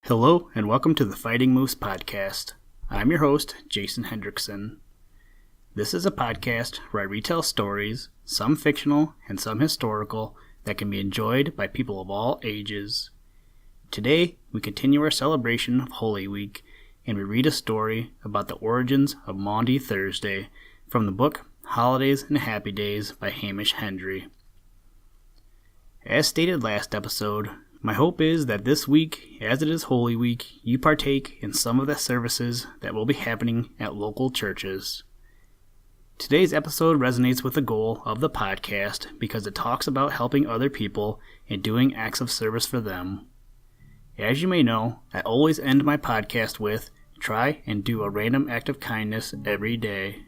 Hello and welcome to the Fighting Moose podcast. I'm your host, Jason Hendrickson. This is a podcast where I retell stories, some fictional and some historical, that can be enjoyed by people of all ages. Today, we continue our celebration of Holy Week, and we read a story about the origins of Maundy Thursday from the book Holidays and Happy Days by Hamish Hendry. As stated last episode, my hope is that this week, as it is Holy Week, you partake in some of the services that will be happening at local churches. Today's episode resonates with the goal of the podcast because it talks about helping other people and doing acts of service for them. As you may know, I always end my podcast with, try and do a random act of kindness every day.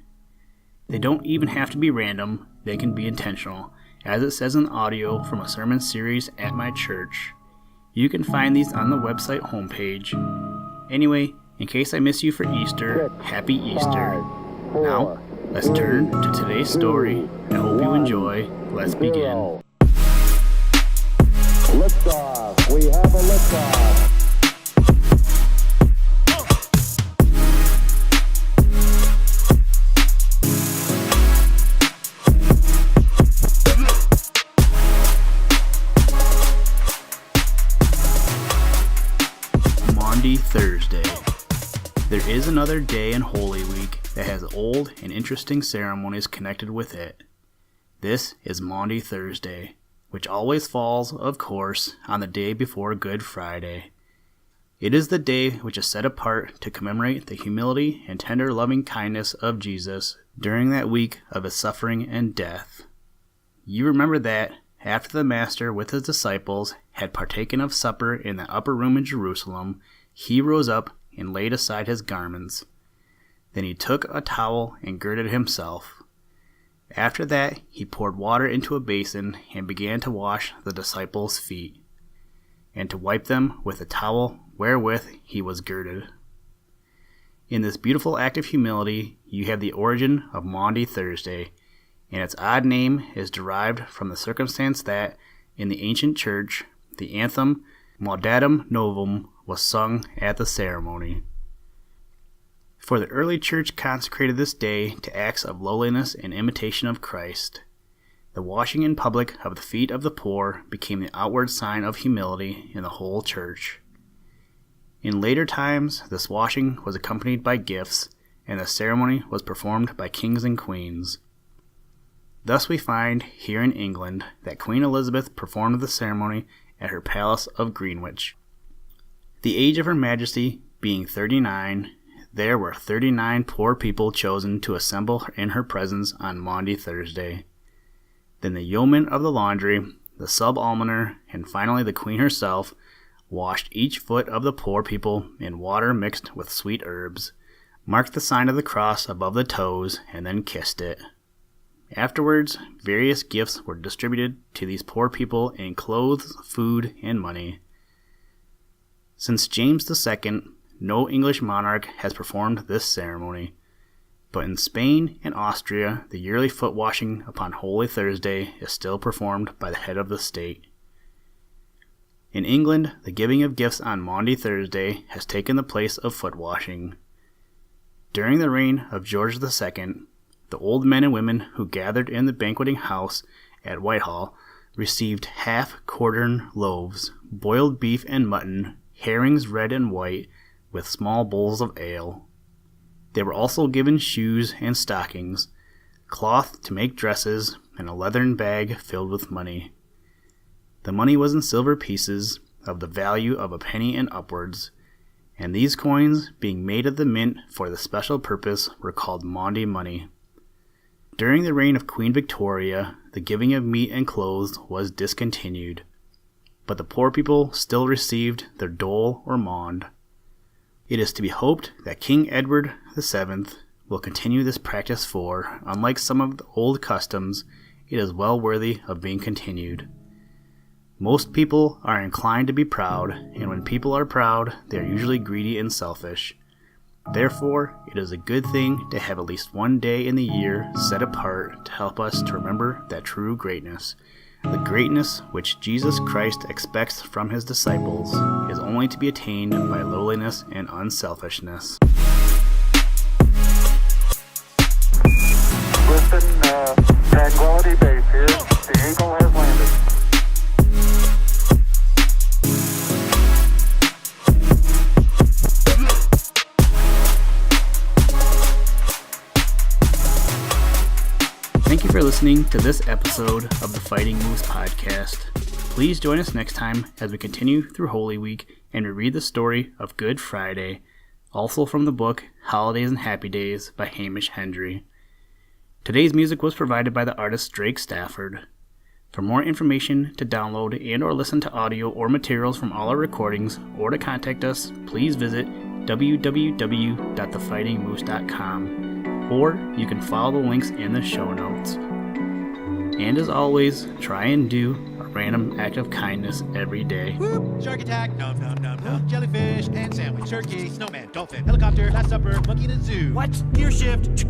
They don't even have to be random, they can be intentional, as it says in audio from a sermon series at my church. You can find these on the website homepage. Anyway, in case I miss you for Easter, Happy Easter. Now, let's turn to today's story. I hope you enjoy. Let's begin. Liftoff. We have a liftoff. Maundy Thursday. There is another day in Holy Week that has old and interesting ceremonies connected with it. This is Maundy Thursday, which always falls, of course, on the day before Good Friday. It is the day which is set apart to commemorate the humility and tender loving kindness of Jesus during that week of his suffering and death. You remember that, after the Master with his disciples had partaken of supper in the upper room in Jerusalem, he rose up and laid aside his garments. Then he took a towel and girded himself. After that, he poured water into a basin and began to wash the disciples' feet, and to wipe them with the towel wherewith he was girded. In this beautiful act of humility, you have the origin of Maundy Thursday, and its odd name is derived from the circumstance that, in the ancient church, the anthem Laudatum Novum was sung at the ceremony. For the early church consecrated this day to acts of lowliness and imitation of Christ. The washing in public of the feet of the poor became the outward sign of humility in the whole church. In later times, this washing was accompanied by gifts, and the ceremony was performed by kings and queens. Thus we find, here in England, that Queen Elizabeth performed the ceremony at her Palace of Greenwich. The age of Her Majesty being 39, there were 39 poor people chosen to assemble in her presence on Maundy Thursday. Then the yeoman of the laundry, the sub-almoner, and finally the Queen herself, washed each foot of the poor people in water mixed with sweet herbs, marked the sign of the cross above the toes, and then kissed it. Afterwards, various gifts were distributed to these poor people in clothes, food, and money. Since James II, no English monarch has performed this ceremony, but in Spain and Austria, the yearly foot washing upon Holy Thursday is still performed by the head of the state. In England, the giving of gifts on Maundy Thursday has taken the place of foot washing. During the reign of George II, the old men and women who gathered in the banqueting house at Whitehall received half-quartern loaves, boiled beef and mutton, herrings red and white, with small bowls of ale. They were also given shoes and stockings, cloth to make dresses, and a leathern bag filled with money. The money was in silver pieces, of the value of a penny and upwards, and these coins, being made of the mint for the special purpose, were called Maundy money. During the reign of Queen Victoria, the giving of meat and clothes was discontinued, but the poor people still received their dole or maund. It is to be hoped that King Edward VII will continue this practice for, unlike some of the old customs, it is well worthy of being continued. Most people are inclined to be proud, and when people are proud, they are usually greedy and selfish. Therefore, it is a good thing to have at least one day in the year set apart to help us to remember that true greatness, The greatness which Jesus Christ expects from his disciples is only to be attained by lowliness and unselfishness. Listen, Tranquility Base here. The Eagle has landed. Thank you for listening to this episode of the Fighting Moose podcast. Please join us next time as we continue through Holy Week and we read the story of Good Friday, also from the book Holidays and Happy Days by Hamish Hendry. Today's music was provided by the artist Drake Stafford. For more information, to download and or listen to audio or materials from all our recordings, or to contact us, please visit www.thefightingmoose.com. Or you can follow the links in the show notes. And as always, try and do a random act of kindness every day. Whoop, shark attack, nom nom nom nom, jellyfish, pan sandwich, turkey, snowman, dolphin, helicopter, last supper, monkey in a zoo. What? Gear shift.